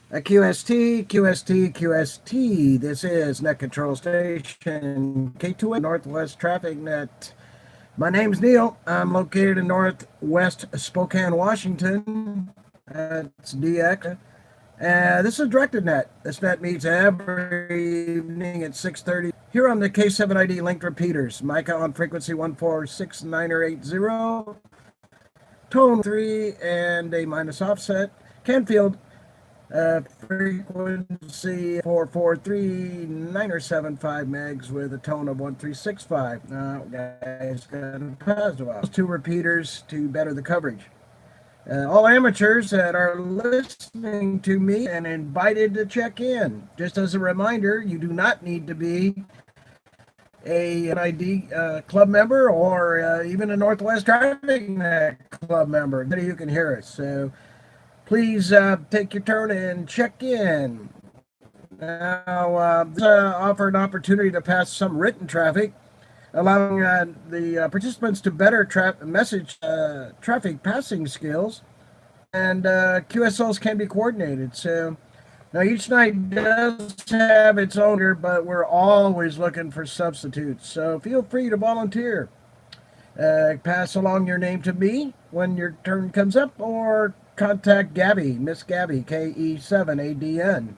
QST. This is Net Control Station K2A Northwest Traffic Net. My name's Neil. I'm located in Northwest Spokane, Washington. That's DX. This is Directed Net. This net meets every evening at 6:30 here on the K7ID linked repeaters. Mica on frequency 146980, tone 3 and a minus offset. Canfield frequency 443.975 megs with a tone of 1365. Now, guys, got a positive. Two repeaters to better the coverage. All amateurs that are listening to me and invited to check in. Just as a reminder, you do not need to be an ID club member or even a Northwest Traffic Net club member. You can hear us. So please take your turn and check in. Now, this offer an opportunity to pass some written traffic, allowing the participants to better message traffic passing skills, and QSLs can be coordinated. So now each night does have its owner, but we're always looking for substitutes. So feel free to volunteer. Pass along your name to me when your turn comes up, or contact Gabby, Miss Gabby, KE7ADN.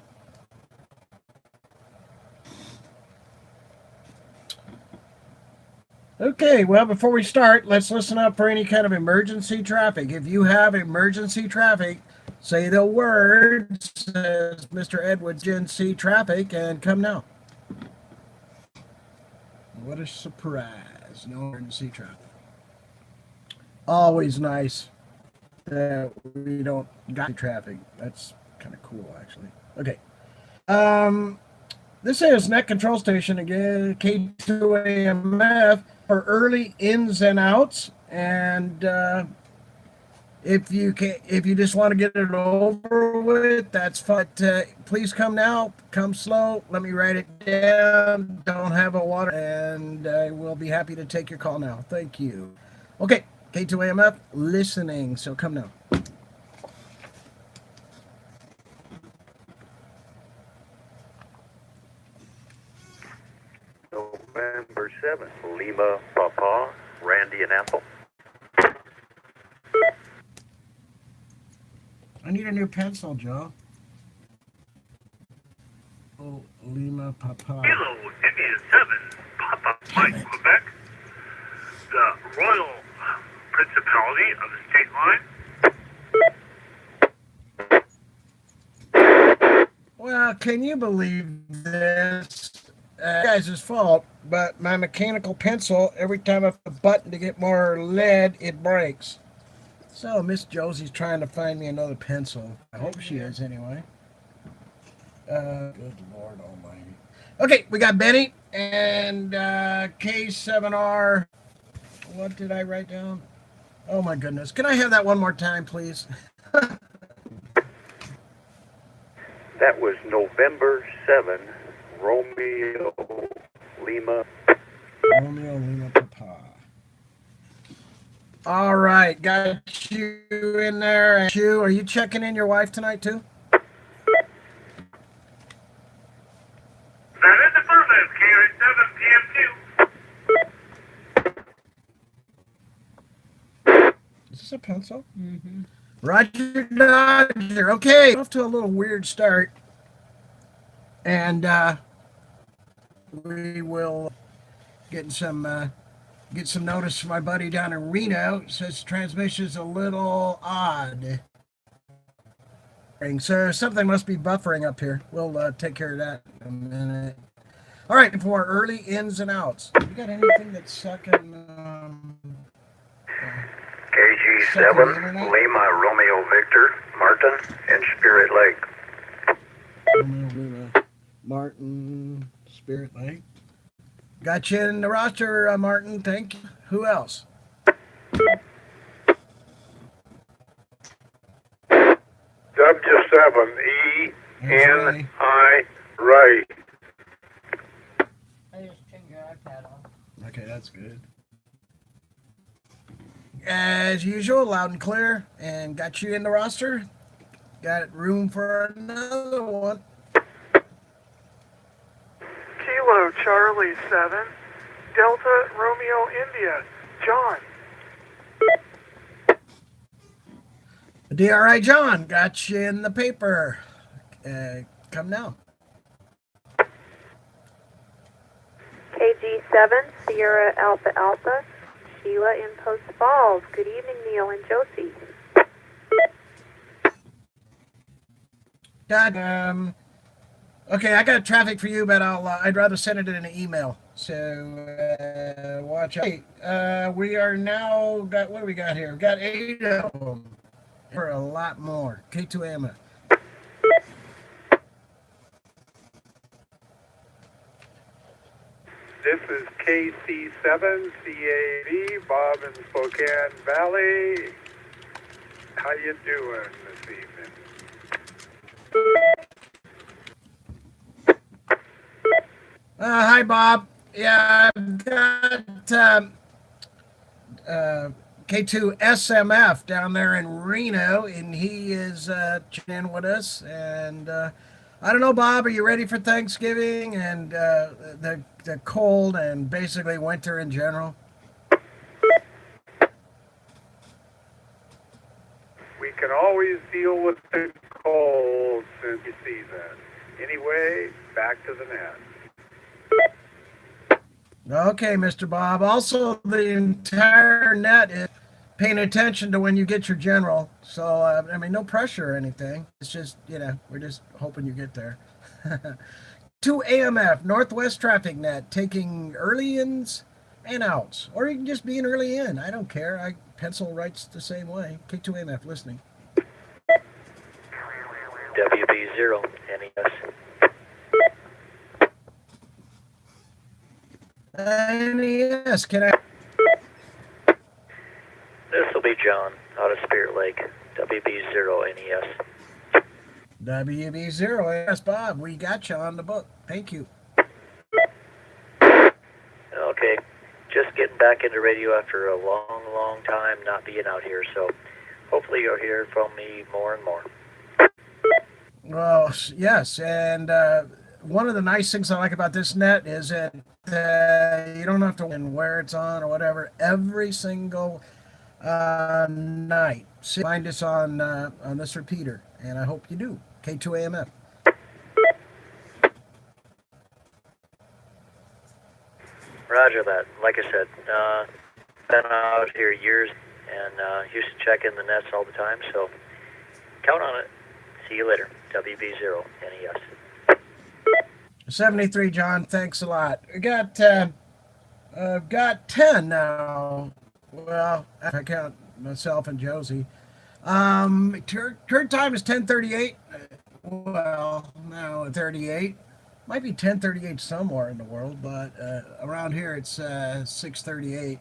Okay, well, before we start, let's listen up for any kind of emergency traffic. If you have emergency traffic, say the words, says Mr. Edward Gen C traffic, and come now. What a surprise. No emergency traffic. Always nice that we don't got traffic. That's kind of cool, actually. Okay. This is Net Control Station again, K2AMF, for early ins and outs. And if you just want to get it over with, that's fine. Please come now. Come slow. Let me write it down. Don't have a water, and I will be happy to take your call now. Thank you. Okay, K2AMF listening. So come now. November 7th, Lima, Papa, Randy, and Apple. I need a new pencil, Joe. Oh, Lima, Papa. Kilo India 7, Papa Mike, Quebec. The Royal Principality of the State Line. Well, can you believe this? Guys' fault, but my mechanical pencil, every time I put a button to get more lead, it breaks. So Miss Josie's trying to find me another pencil. I hope she is anyway. Good Lord Almighty. Okay, we got Benny and K7R. What did I write down? Oh my goodness. Can I have that one more time, please? That was November 7, Romeo, Lima. Romeo, Lima, Papa. All right, got you in there. Are you checking in your wife tonight too? That is affirmative, here at 7 p.m. too. Is this a pencil? Mm-hmm. Roger Dodger. Okay, off to a little weird start. And we will get some notice from my buddy down in Reno. It says transmission is a little odd. So something must be buffering up here. We'll take care of that in a minute. All right, and for early ins and outs. You got anything that's sucking? KG7, Lima, Romeo, Victor, Martin, and Spirit Lake. Lima, Martin, Spirit Lake. Got you in the roster, Martin. Thank you. Who else? W7ENI Ray. I just turned your iPad on. Okay, that's good. As usual, loud and clear, and got you in the roster. Got room for another one. Kilo Charlie 7, Delta Romeo India, John. DRI John, got you in the paper. Come now. KG7, Sierra Alpha Alpha, Sheila in Post Falls. Good evening, Neil and Josie. God, okay, I got traffic for you, but I'd rather send it in an email. So watch out. Hey, we are now got what do we got here? We've got 8 of them. For a lot more. K2AMF. This is KC7CAD, Bob in Spokane Valley. How you doing this evening? Hi, Bob. Yeah, I've got K2SMF down there in Reno, and he is chatting with us. And I don't know, Bob, are you ready for Thanksgiving and the cold and basically winter in general? We can always deal with the cold since you see that. Anyway, back to the net. Okay, Mr. Bob. Also, the entire net is paying attention to when you get your general. So, I mean, no pressure or anything. It's just, we're just hoping you get there. 2 AMF, Northwest Traffic Net, taking early ins and outs. Or you can just be an early in. I don't care. Pencil writes the same way. K2 AMF, listening. WB0, NES. NES, can I? This will be John, out of Spirit Lake. WB0, NES. WB0, yes, Bob. We got you on the book. Thank you. Okay, just getting back into radio after a long, long time not being out here, so hopefully you'll hear from me more and more. Well, yes, and one of the nice things I like about this net is that you don't have to win where it's on or whatever. Every single night, so find us on this repeater, and I hope you do. K2AMF. Roger that. Like I said, been out here years and used to check in the nets all the time, so count on it. See you later. WB0, NES. 73, John. Thanks a lot. We got 10 now. Well, if I count myself and Josie. Turn time is 10:38. Well, now 38. Might be 10:38 somewhere in the world, but around here it's 6:38.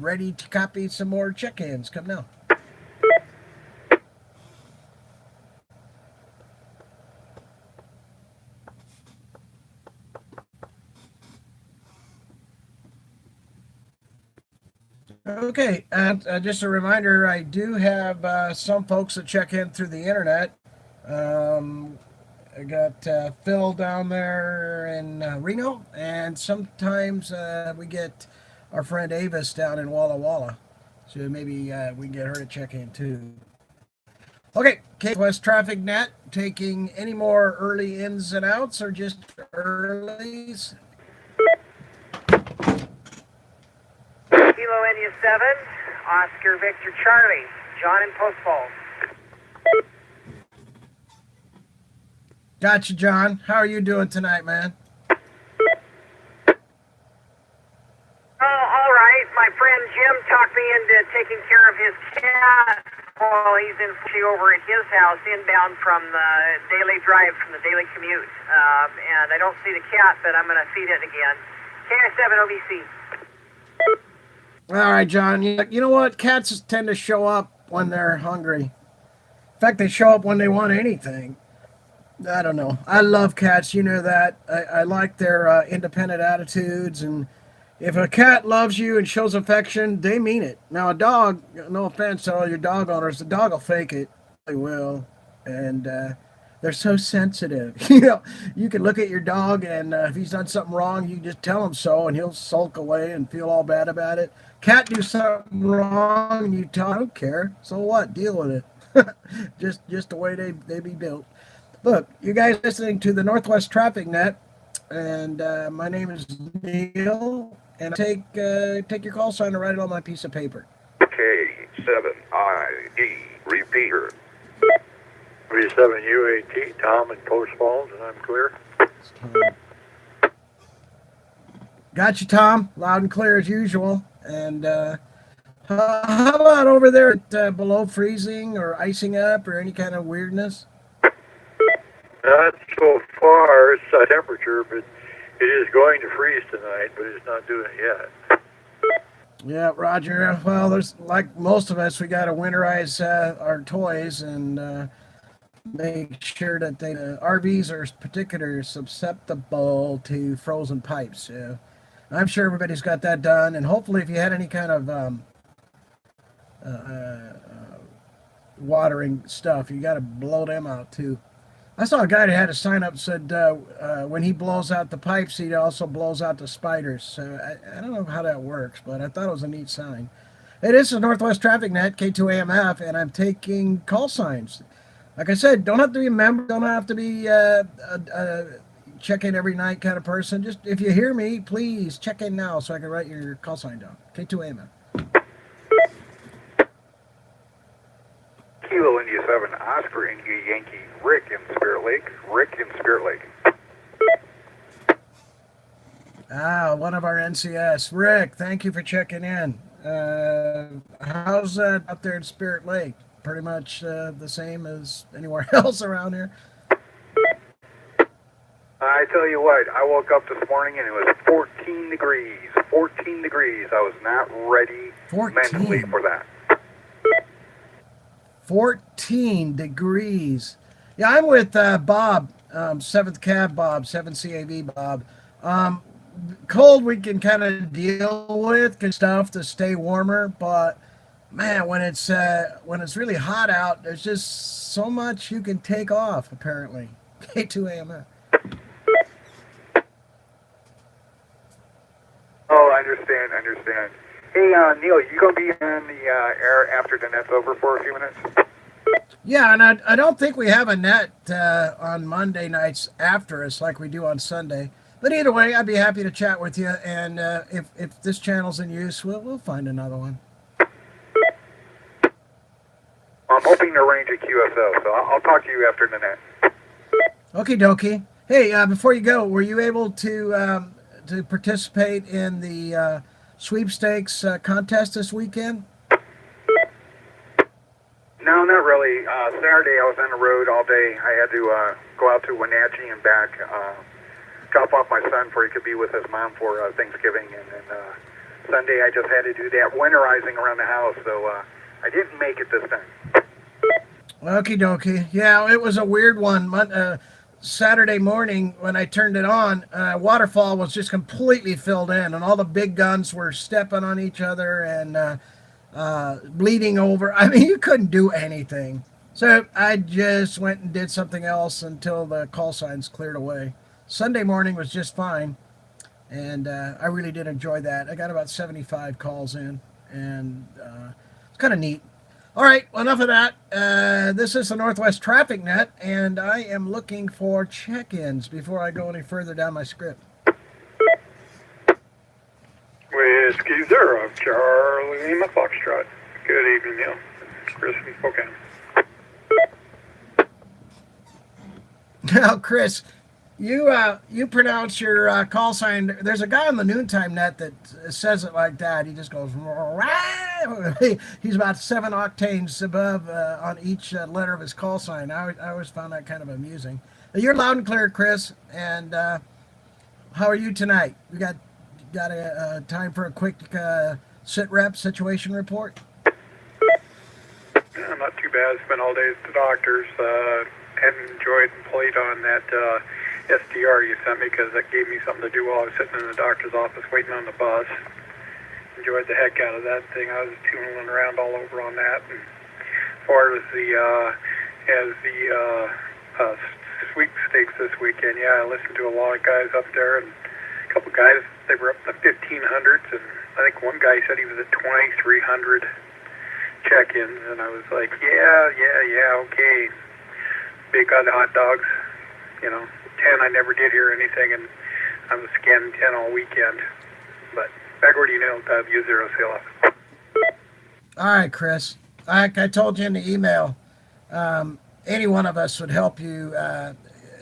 Ready to copy some more check-ins. Come now. Okay, and just a reminder, I do have some folks that check in through the internet. I got Phil down there in Reno, and sometimes we get our friend Avis down in Walla Walla. So maybe we can get her to check in too. Okay, West Traffic Net, taking any more early ins and outs or just earlies? Kilo India 7, Oscar Victor Charlie, John in Post Falls. Gotcha, John. How are you doing tonight, man? Oh, all right. My friend Jim talked me into taking care of his cat while he's in over at his house inbound from the daily drive, from the daily commute. And I don't see the cat, but I'm going to feed it again. KI7 OBC. All right, John. You know what? Cats tend to show up when they're hungry. In fact, they show up when they want anything. I don't know. I love cats. You know that. I like their independent attitudes. And if a cat loves you and shows affection, they mean it. Now, a dog, no offense to all your dog owners, the dog will fake it. They will. and they're so sensitive. You know, you can look at your dog, and if he's done something wrong, you just tell him so, and he'll sulk away and feel all bad about it. Cat do something wrong, and you tell him, I don't care. So what? Deal with it. just the way they be built. Look, you guys listening to the Northwest Traffic Net, and my name is Neil, and I take your call sign and write it on my piece of paper. K7IE, repeater. 37 UAT, Tom in Post Falls, and I'm clear. Got you, Tom. Loud and clear as usual. And how about over there at below freezing or icing up or any kind of weirdness? Not so far. It's a temperature, but it is going to freeze tonight, but it's not doing it yet. Yeah, Roger. Well, there's like most of us, we got to winterize our toys and make sure that the RVs are particularly susceptible to frozen pipes. I'm sure everybody's got that done, and hopefully if you had any kind of watering stuff, you got to blow them out too. I saw a guy that had a sign up said when he blows out the pipes, he also blows out the spiders. So I don't know how that works, but I thought it was a neat sign. Hey, this is Northwest Traffic Net, K2AMF, and I'm taking call signs. Like I said, don't have to be a member, don't have to be check in every night kind of person. Just if you hear me, please check in now so I can write your call sign down. K2AMF. Kilo India 7, Oscar India Yankee, Rick in Spirit Lake. Rick in Spirit Lake. One of our NCS. Rick, thank you for checking in. How's that out there in Spirit Lake? Pretty much the same as anywhere else around here? I tell you what, I woke up this morning and it was 14 degrees. 14 degrees. I was not ready 14. Mentally for that. 14 degrees. Yeah, I'm with Bob, 7th Cab Bob, 7CAV Bob. Cold we can kind of deal with, good stuff to stay warmer, but man, when it's really hot out, there's just so much you can take off, apparently. K2AMF. Oh, I understand. Hey, Neil, you going to be in the air after the net's over for a few minutes? Yeah, and I don't think we have a net on Monday nights after us like we do on Sunday. But either way, I'd be happy to chat with you, and if this channel's in use, we'll find another one. I'm hoping to arrange a QSO, so I'll talk to you after the net. Okie dokie. Hey, before you go, were you able to participate in the sweepstakes contest this weekend? No, not really. Saturday I was on the road all day. I had to go out to Wenatchee and back, drop off my son for he could be with his mom for Thanksgiving, and then Sunday I just had to do that winterizing around the house, so I didn't make it this time. Okie dokie. Yeah, it was a weird one. Saturday morning when I turned it on, waterfall was just completely filled in, and all the big guns were stepping on each other and bleeding over. I mean, you couldn't do anything. So I just went and did something else until the call signs cleared away. Sunday morning was just fine, and I really did enjoy that. I got about 75 calls in, and it's kind of neat. All right, well, enough of that. This is the Northwest Traffic Net, and I am looking for check-ins before I go any further down my script. Whiskey 0, Charlie Lima Foxtrot. Good evening, Neil. Chris from Spokane. Now, Chris, you pronounce your call sign. There's a guy on the Noontime Net that says it like that. He just goes, he's about 7 octaves above on each letter of his call sign. I always found that kind of amusing. You're loud and clear, Chris. And how are you tonight? We got a time for a quick sit rep situation report? Yeah, not too bad. Spent all day at the doctor's. Hadn't enjoyed and played on that SDR you sent me because that gave me something to do while I was sitting in the doctor's office waiting on the bus. Enjoyed the heck out of that thing. I was tooling around all over on that. And as far as the has the sweepstakes this weekend. Yeah, I listened to a lot of guys up there, and a couple guys, they were up in the 1500s, and I think one guy said he was at 2300 check-ins, and I was like, yeah, okay. Big on the hot dogs, 10, I never did hear anything, and I was scanning 10 all weekend. But back over to you now, W0CLF. All right, Chris. Like I told you in the email, any one of us would help you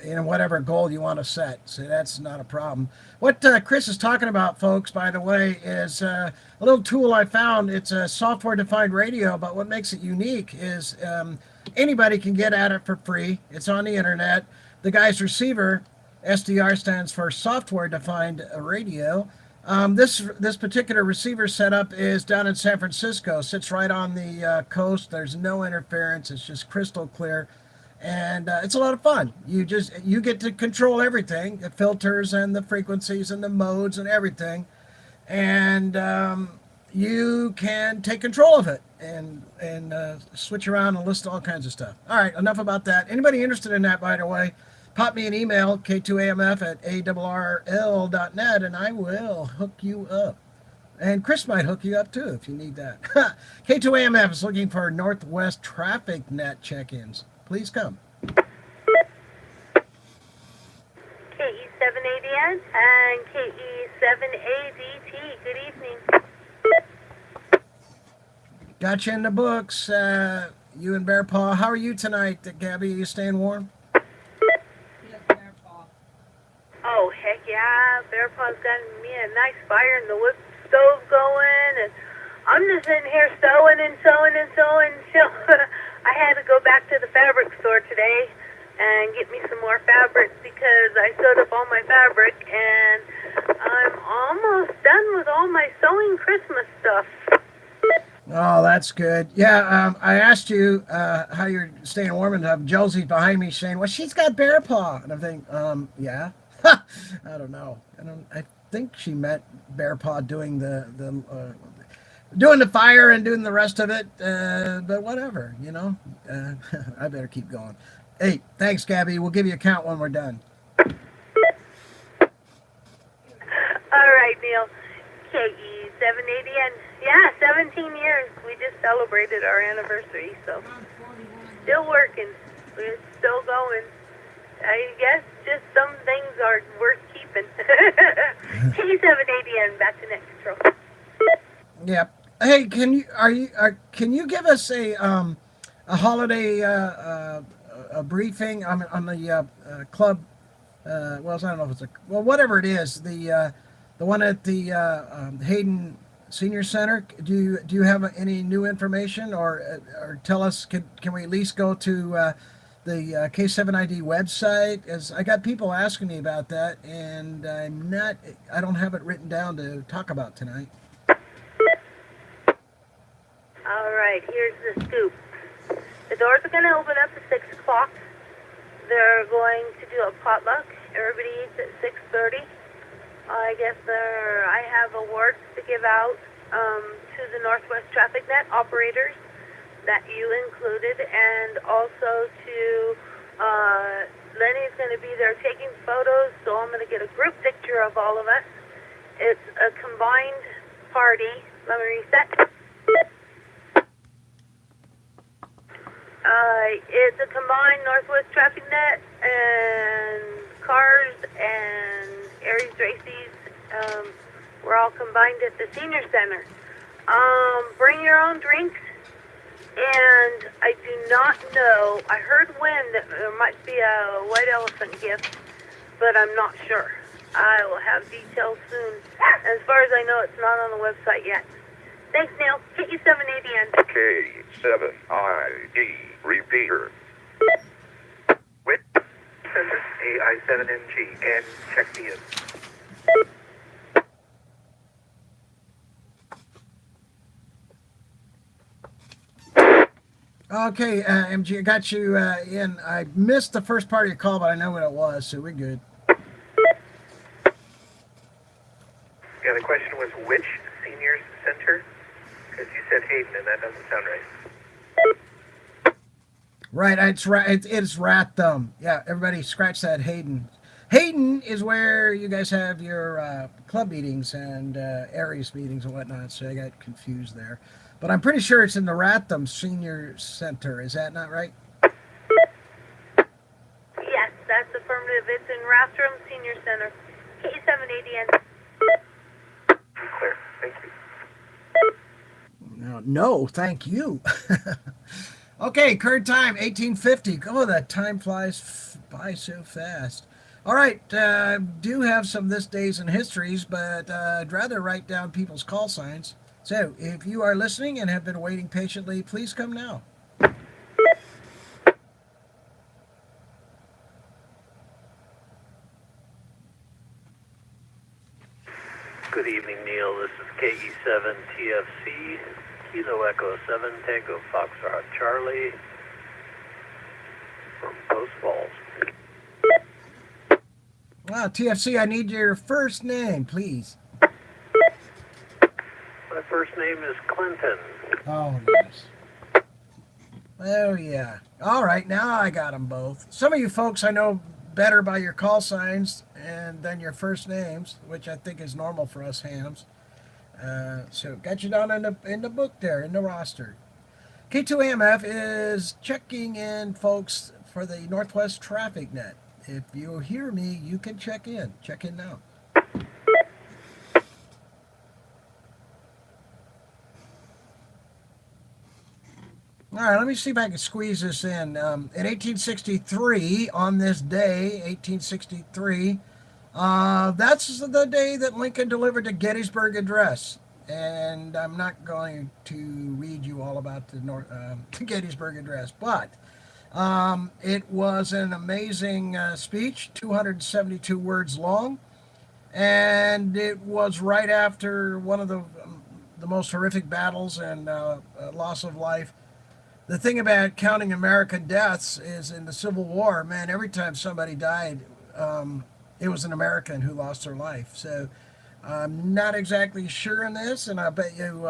in whatever goal you want to set. So that's not a problem. What Chris is talking about, folks, by the way, is a little tool I found. It's a software-defined radio, but what makes it unique is anybody can get at it for free. It's on the internet. The guy's receiver, SDR, stands for software-defined radio. This particular receiver setup is down in San Francisco. Sits right on the coast. There's no interference. It's just crystal clear, and it's a lot of fun. You get to control everything, the filters and the frequencies and the modes and everything, and you can take control of it and switch around and list all kinds of stuff. All right, enough about that. Anybody interested in that, by the way, pop me an email, k2amf@awrl.net, and I will hook you up. And Chris might hook you up, too, if you need that. K2AMF is looking for Northwest Traffic Net check-ins. Please come. KE7ADN and KE7ADT. Good evening. Got you in the books. You and Bear Paw. How are you tonight, Gabby? Are you staying warm? Oh, heck yeah. Bear Paw's got me a nice fire in the wood stove going, and I'm just sitting here sewing and sewing and sewing. I had to go back to the fabric store today and get me some more fabric because I sewed up all my fabric, and I'm almost done with all my sewing Christmas stuff. Oh, that's good. Yeah, I asked you how you're staying warm enough. Josie's behind me saying, well, she's got Bear Paw. And I'm thinking, yeah. I don't know. I think she meant Bear Paw doing doing the fire and doing the rest of it. But whatever, I better keep going. Hey, thanks, Gabby. We'll give you a count when we're done. All right, Neil. KE7ADN. Yeah, 17 years. We just celebrated our anniversary, so still working. We're still going. I guess just some things are worth keeping. K7ADN, back to net control. Yep. Hey, can you give us a holiday a briefing on the club? Well, I don't know if it's whatever it is. The one at the Hayden Senior Center. Do you have any new information or tell us? Can we at least go to the K7ID website? As I got people asking me about that, and I don't have it written down to talk about tonight. All right, here's the scoop. The doors are going to open up at 6 o'clock. They're going to do a potluck. Everybody eats at 6:30. I guess I have awards to give out to the Northwest Traffic Net operators that you included, and also to Lenny's going to be there taking photos, so I'm going to get a group picture of all of us. It's a combined party. Let me reset. It's a combined Northwest Traffic Net and KARS and Aries Races. We're all combined at the Senior Center. Bring your own drinks. And I do not know. I heard when that there might be a white elephant gift, but I'm not sure. I will have details soon. As far as I know, it's not on the website yet. Thanks, Neil. KE7ADN. K7ID repeater. With AI7NG and check the in. Okay, MG, I got you in. I missed the first part of your call, but I know what it was, so we're good. Yeah, the question was which seniors center? Because you said Hayden, and that doesn't sound right. Right, it's right. It's rat thumb. Yeah, everybody scratch that. Hayden. Hayden is where you guys have your club meetings and Aries meetings and whatnot. So I got confused there, but I'm pretty sure it's in the Ratham Senior Center. Is that not right? Yes, that's affirmative. It's in Rathdrum Senior Center. K780N. Clear. Thank you. No, thank you. Okay, current time 1850. Oh, that time flies by so fast. All right, do have some this days and histories, but I'd rather write down people's call signs. So if you are listening and have been waiting patiently, please come now. Good evening, Neil. This is KE7TFC, Kilo Echo 7, Tango Foxtrot Charlie, from Post Falls. Wow, TFC, I need your first name, please. My first name is Clinton. Oh, yes. Oh, yeah. All right, now I got them both. Some of you folks I know better by your call signs and then your first names, which I think is normal for us hams. So got you down in the book there, in the roster. K2AMF is checking in, folks, for the Northwest Traffic Net. If you hear me, you can check in. Check in now. All right, let me see if I can squeeze this in. In 1863, on this day, 1863, that's the day that Lincoln delivered the Gettysburg Address. And I'm not going to read you all about the Gettysburg Address, but it was an amazing speech, 272 words long, and it was right after one of the most horrific battles and loss of life. The thing about counting American deaths is in the Civil War, man, every time somebody died, it was an American who lost their life. So I'm not exactly sure in this, and I bet you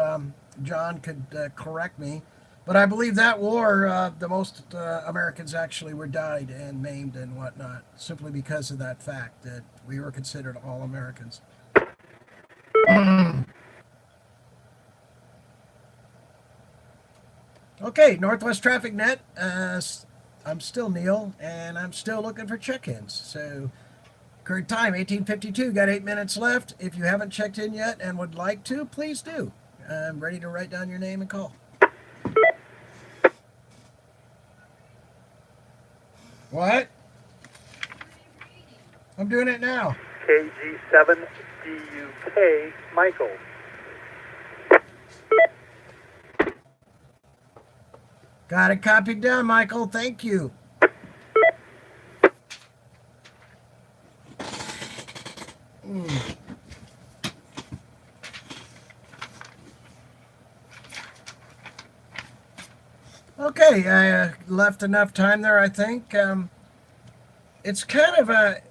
John could correct me. But I believe that war, the most Americans actually were died and maimed and whatnot, simply because of that fact that we were considered all Americans. Okay, Northwest Traffic Net. I'm still Neil, and I'm still looking for check-ins. So, current time, 1852. Got 8 minutes left. If you haven't checked in yet and would like to, please do. I'm ready to write down your name and call. What? I'm doing it now. KG7DUK, Michael. Got it copied down, Michael. Thank you. Okay, I left enough time there, I think. It's kind of I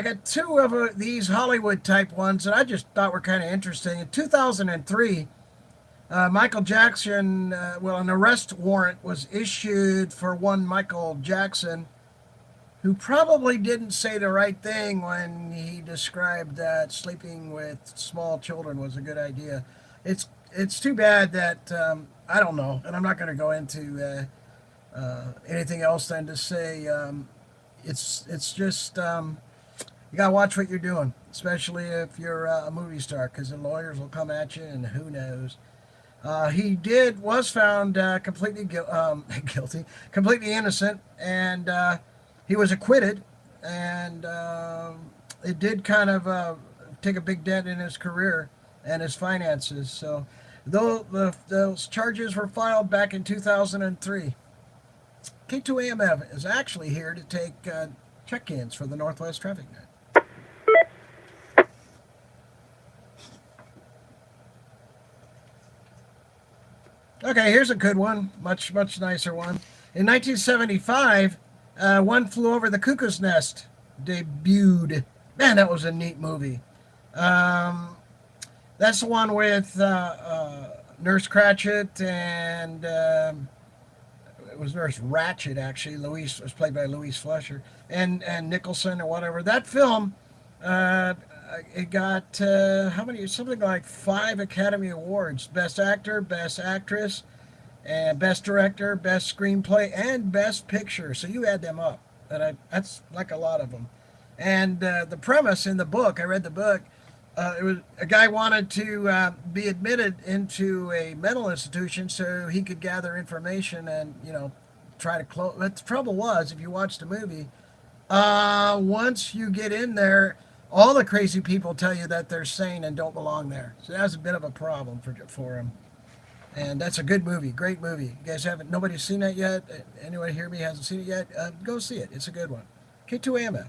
got two of these Hollywood type ones that I just thought were kind of interesting. In 2003, Michael Jackson, an arrest warrant was issued for one Michael Jackson, who probably didn't say the right thing when he described that sleeping with small children was a good idea. It's too bad that, I don't know, and I'm not going to go into anything else than to say it's just, you got to watch what you're doing, especially if you're a movie star, because the lawyers will come at you and who knows. He was found completely guilty, completely innocent, and he was acquitted, and it did kind of take a big dent in his career and his finances. So those charges were filed back in 2003. K2AMF is actually here to take check-ins for the Northwest Traffic Net. Okay, here's a good one, much nicer one. In 1975, One Flew Over the Cuckoo's Nest debuted. Man, that was a neat movie. That's the one with Nurse Cratchit and was Nurse Ratched, actually. Louise was played by Louise Fletcher, and Nicholson or whatever. That film, it got how many? Something like 5 Academy Awards: Best Actor, Best Actress, and Best Director, Best Screenplay, and Best Picture. So you add them up, and that's like a lot of them. And the premise in the book, I read the book. It was a guy wanted to be admitted into a mental institution so he could gather information and try to close. But the trouble was, if you watch the movie, once you get in there, all the crazy people tell you that they're sane and don't belong there. So that was a bit of a problem for him. And that's a good movie, great movie. You guys haven't? Nobody's seen that yet? Anyone hear me hasn't seen it yet? Go see it. It's a good one. K2AMF.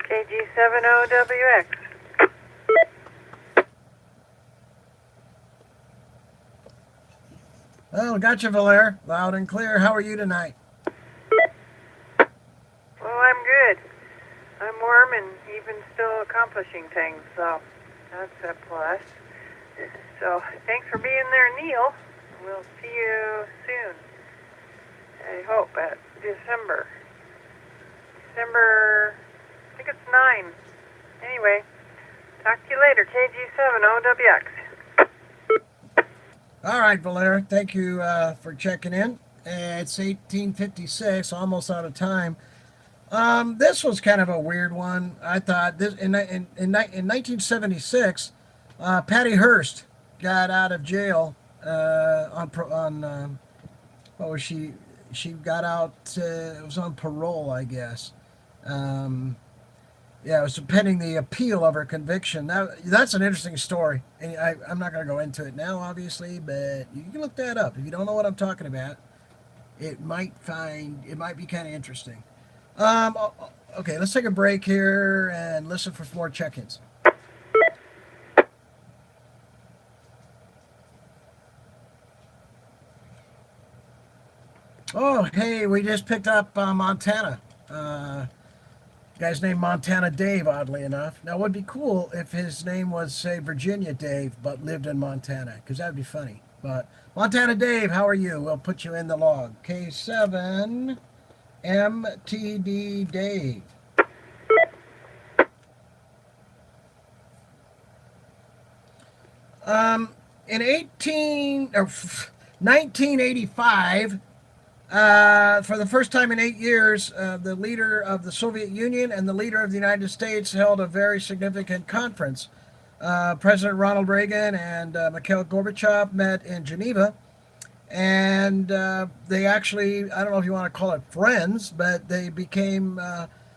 KG70WX. Well, gotcha, Valere. Loud and clear. How are you tonight? Well, I'm good. I'm warm and even still accomplishing things, so that's a plus. So thanks for being there, Neil. We'll see you soon. I hope at December, I think it's 9. Anyway, talk to you later, KG70WX. All right, Valera, thank you for checking in. It's 1856, almost out of time. This was kind of a weird one. I thought this in 1976, Patty Hearst got out of jail on what was she? She got out. It was on parole, I guess. Yeah, it was pending the appeal of her conviction. That's an interesting story. And I'm not going to go into it now, obviously, but you can look that up. If you don't know what I'm talking about, it might be kind of interesting. Okay, let's take a break here and listen for some more check-ins. Oh, hey, we just picked up Montana. Guy's named Montana Dave, oddly enough. Now, it would be cool if his name was, say, Virginia Dave, but lived in Montana, because that would be funny. But Montana Dave, how are you? We'll put you in the log. K7 MTD Dave. In 1985, for the first time in 8 years, the leader of the Soviet Union and the leader of the United States held a very significant conference. President Ronald Reagan and Mikhail Gorbachev met in Geneva, and they actually, I don't know if you want to call it friends, but they became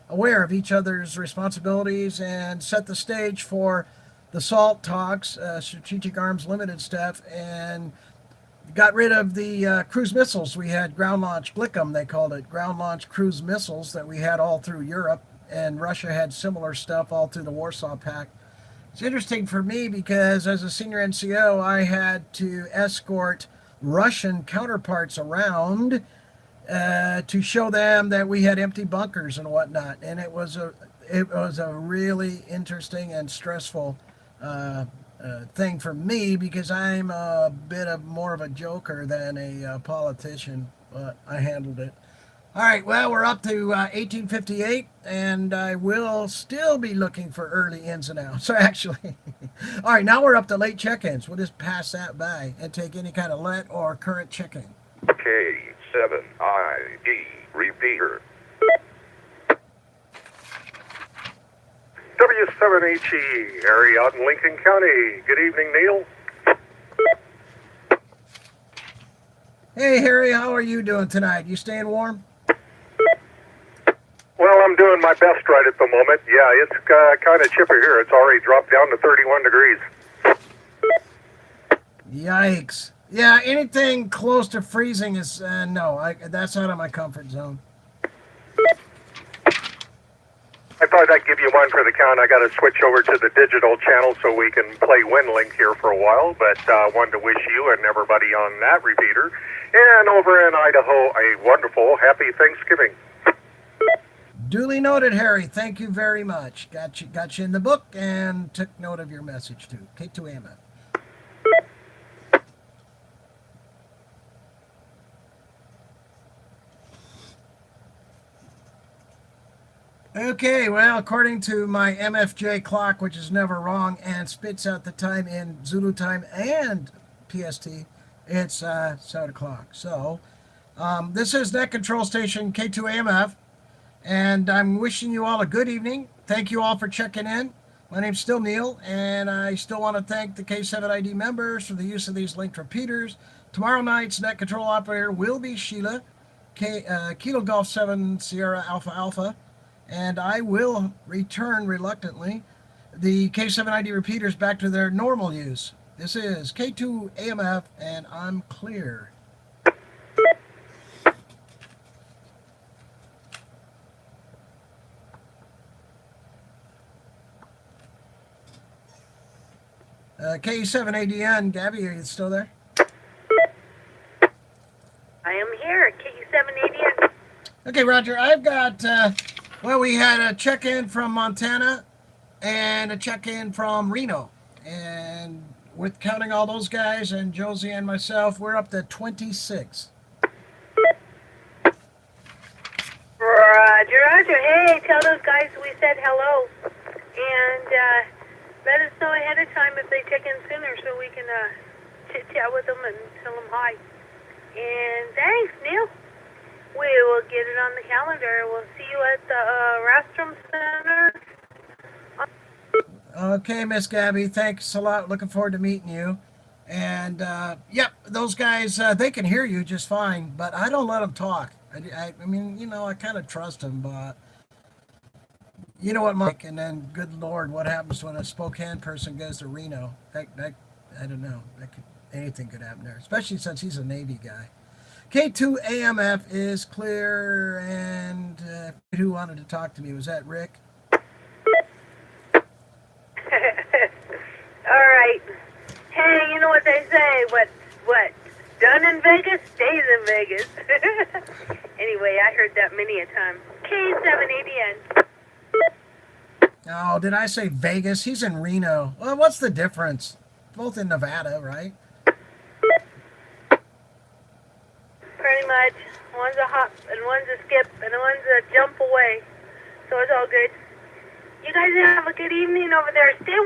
aware of each other's responsibilities and set the stage for the SALT talks, Strategic Arms Limited stuff, and got rid of the cruise missiles. We had ground launch Glickum, they called it, ground launch cruise missiles that we had all through Europe, and Russia had similar stuff all through the Warsaw Pact. It's interesting for me because as a senior NCO, I had to escort Russian counterparts around to show them that we had empty bunkers and whatnot, and it was a really interesting and stressful thing for me because I'm a bit of more of a joker than a politician, but I handled it. All right, well, we're up to 1858, and I will still be looking for early ins and outs, actually. All right, now we're up to late check-ins. We'll just pass that by and take any kind of let or current check-in. K7ID repeater. W7HE, Harry out in Lincoln County. Good evening, Neil. Hey, Harry, how are you doing tonight? You staying warm? Well, I'm doing my best right at the moment. Yeah, it's kind of chipper here. It's already dropped down to 31 degrees. Yikes. Yeah, anything close to freezing is, no, that's out of my comfort zone. I thought I'd give you one for the count. I got to switch over to the digital channel so we can play WinLink here for a while, but wanted to wish you and everybody on that repeater and over in Idaho a wonderful, happy Thanksgiving. Duly noted, Harry. Thank you very much. Got you in the book and took note of your message too. K2AMF. Okay, well, according to my MFJ clock, which is never wrong and spits out the time in Zulu time and PST, it's 7 o'clock. So this is Net Control Station K2AMF, and I'm wishing you all a good evening. Thank you all for checking in. My name's still Neil, and I still want to thank the K7ID members for the use of these linked repeaters. Tomorrow night's Net Control operator will be Sheila, Kilo Golf 7 Sierra Alpha Alpha, and I will return reluctantly the K7ID repeaters back to their normal use. This is K2AMF, and I'm clear. K7ADN, Gabby, are you still there? I am here, KU7ADN. Okay, Roger, I've got, well, we had a check-in from Montana and a check-in from Reno. And with counting all those guys and Josie and myself, we're up to 26. Roger, Roger. Hey, tell those guys we said hello. And let us know ahead of time if they check in sooner so we can chit-chat with them and tell them hi. And thanks, Neil. We will get it on the calendar. We'll see you at the Rostrum Center. Okay, Miss Gabby, thanks a lot. Looking forward to meeting you. And, yep, those guys, they can hear you just fine, but I don't let them talk. I mean, you know, I kind of trust them, but you know what, Mike? And then, good Lord, what happens when a Spokane person goes to Reno? That I don't know. Anything could happen there, especially since he's a Navy guy. K2AMF is clear, and who wanted to talk to me? Was that Rick? All right. Hey, you know what they say? What done in Vegas stays in Vegas. Anyway, I heard that many a time. K7ADN. Oh, did I say Vegas? He's in Reno. Well, what's the difference? Both in Nevada, right? Pretty much. One's a hop, and one's a skip, and one's a jump away. So it's all good. You guys have a good evening over there. Stay